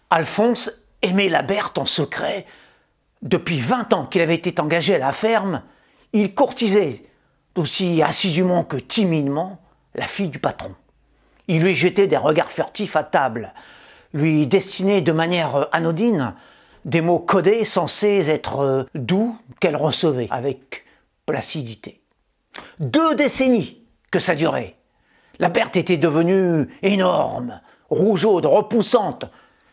Alphonse aimait la Berthe en secret. Depuis 20 ans qu'il avait été engagé à la ferme, il courtisait aussi assidûment que timidement la fille du patron. Il lui jetait des regards furtifs à table, lui destinait de manière anodine des mots codés censés être doux qu'elle recevait avec placidité. 2 décennies que ça durait. La Berthe était devenue énorme, rougeaude, repoussante,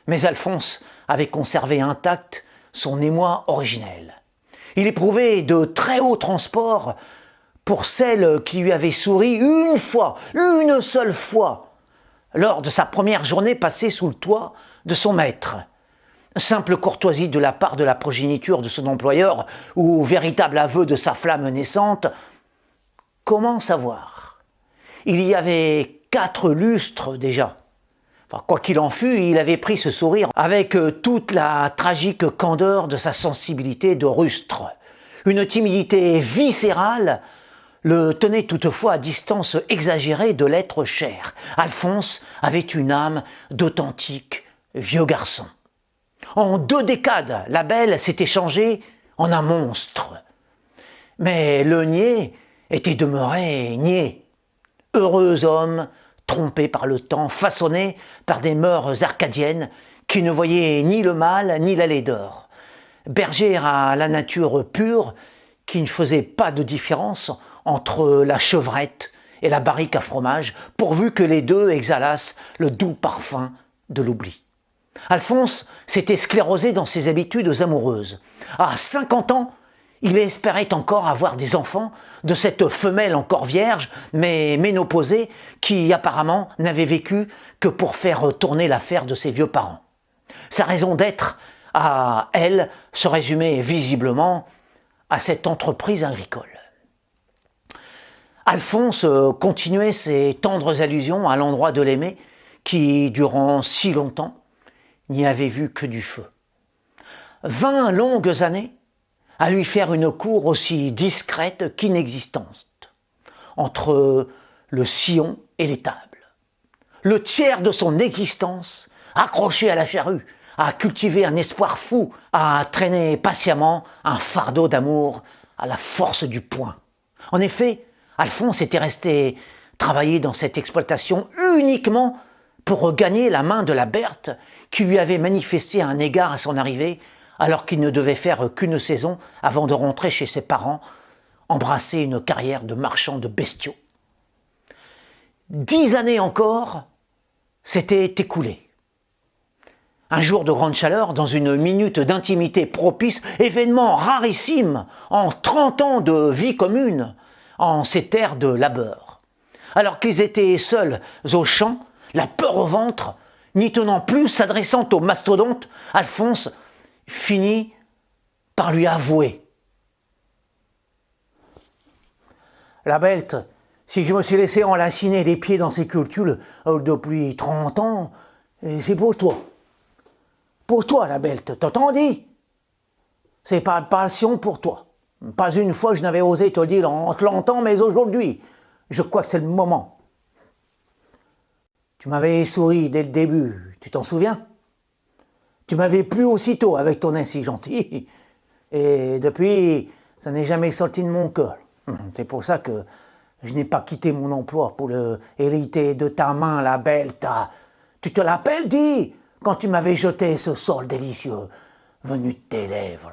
mais Alphonse avait conservé intact son émoi originel. Il éprouvait de très hauts transports pour celle qui lui avait souri une seule fois, lors de sa première journée passée sous le toit de son maître. Simple courtoisie de la part de la progéniture de son employeur ou véritable aveu de sa flamme naissante, comment savoir? Il y avait 4 lustres déjà. Enfin, quoi qu'il en fût, il avait pris ce sourire avec toute la tragique candeur de sa sensibilité de rustre. Une timidité viscérale le tenait toutefois à distance exagérée de l'être cher. Alphonse avait une âme d'authentique vieux garçon. En 2 décades, la belle s'était changée en un monstre. Mais le niais était demeuré niais. Heureux homme, trompé par le temps, façonné par des mœurs arcadiennes qui ne voyaient ni le mal ni la laideur. Berger à la nature pure qui ne faisait pas de différence entre la chevrette et la barrique à fromage, pourvu que les deux exhalassent le doux parfum de l'oubli. Alphonse s'était sclérosé dans ses habitudes amoureuses. À 50 ans, il espérait encore avoir des enfants de cette femelle encore vierge, mais ménopausée, qui apparemment n'avait vécu que pour faire tourner l'affaire de ses vieux parents. Sa raison d'être, à elle, se résumait visiblement à cette entreprise agricole. Alphonse continuait ses tendres allusions à l'endroit de l'aimé qui, durant si longtemps, n'y avait vu que du feu. 20 longues années à lui faire une cour aussi discrète qu'inexistante, entre le sillon et l'étable. Le tiers de son existence accroché à la charrue, à cultiver un espoir fou, à traîner patiemment un fardeau d'amour à la force du poing. En effet, Alphonse était resté travailler dans cette exploitation uniquement pour gagner la main de la Berthe qui lui avait manifesté un égard à son arrivée alors qu'il ne devait faire qu'une saison avant de rentrer chez ses parents, embrasser une carrière de marchand de bestiaux. 10 années encore s'étaient écoulées. Un jour de grande chaleur, dans une minute d'intimité propice, événement rarissime en 30 ans de vie commune, en ces terres de labeur. Alors qu'ils étaient seuls au champ, la peur au ventre, n'y tenant plus, s'adressant au mastodonte, Alphonse finit par lui avouer. La Berthe, si je me suis laissé enlaciner les pieds dans ces cultures depuis 30 ans, c'est pour toi. Pour toi, la Berthe, t'entends dit? C'est pas de passion pour toi. Pas une fois je n'avais osé te le dire en te l'entendant, mais aujourd'hui, je crois que c'est le moment. Tu m'avais souri dès le début, tu t'en souviens? Tu m'avais plu aussitôt avec ton nez si gentil. Et depuis, ça n'est jamais sorti de mon cœur. C'est pour ça que je n'ai pas quitté mon emploi pour hériter de ta main, la Berthe. Tu te l'appelles, dis, quand tu m'avais jeté ce sol délicieux venu de tes lèvres.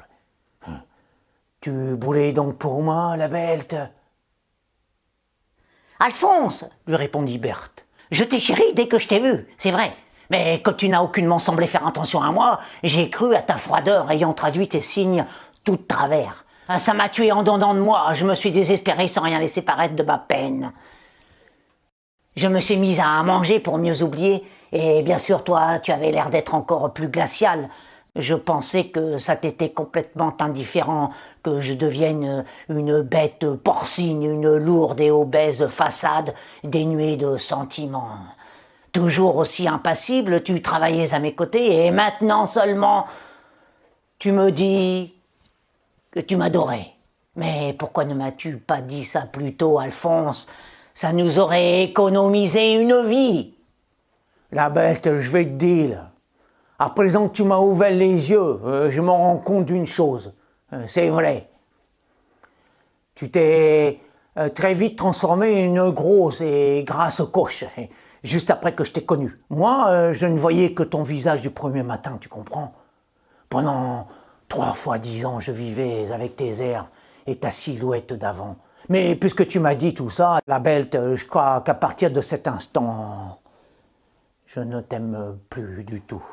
Tu voulais donc pour moi, la Berthe? Alphonse, lui répondit Berthe. je t'ai chéri dès que je t'ai vu, c'est vrai. Mais quand tu n'as aucunement semblé faire attention à moi, j'ai cru à ta froideur ayant traduit tes signes tout de travers. Ça m'a tué en dedans de moi, je me suis désespéré sans rien laisser paraître de ma peine. Je me suis mise à manger pour mieux oublier, et bien sûr toi, tu avais l'air d'être encore plus glacial. Je pensais que ça t'était complètement indifférent, que je devienne une bête porcine, une lourde et obèse façade dénuée de sentiments. Toujours aussi impassible, tu travaillais à mes côtés, et maintenant seulement, tu me dis que tu m'adorais. Mais pourquoi ne m'as-tu pas dit ça plus tôt, Alphonse? Ça nous aurait économisé une vie. La Berthe, je vais te dire, À présent que tu m'as ouvert les yeux, je me rends compte d'une chose. C'est vrai. Tu t'es très vite transformé en une grosse et grasse coche, juste après que je t'ai connu. Moi, je ne voyais que ton visage du premier matin, tu comprends? Pendant 3 fois 10 ans, je vivais avec tes airs et ta silhouette d'avant. Mais puisque tu m'as dit tout ça, la belle, je crois qu'à partir de cet instant, je ne t'aime plus du tout.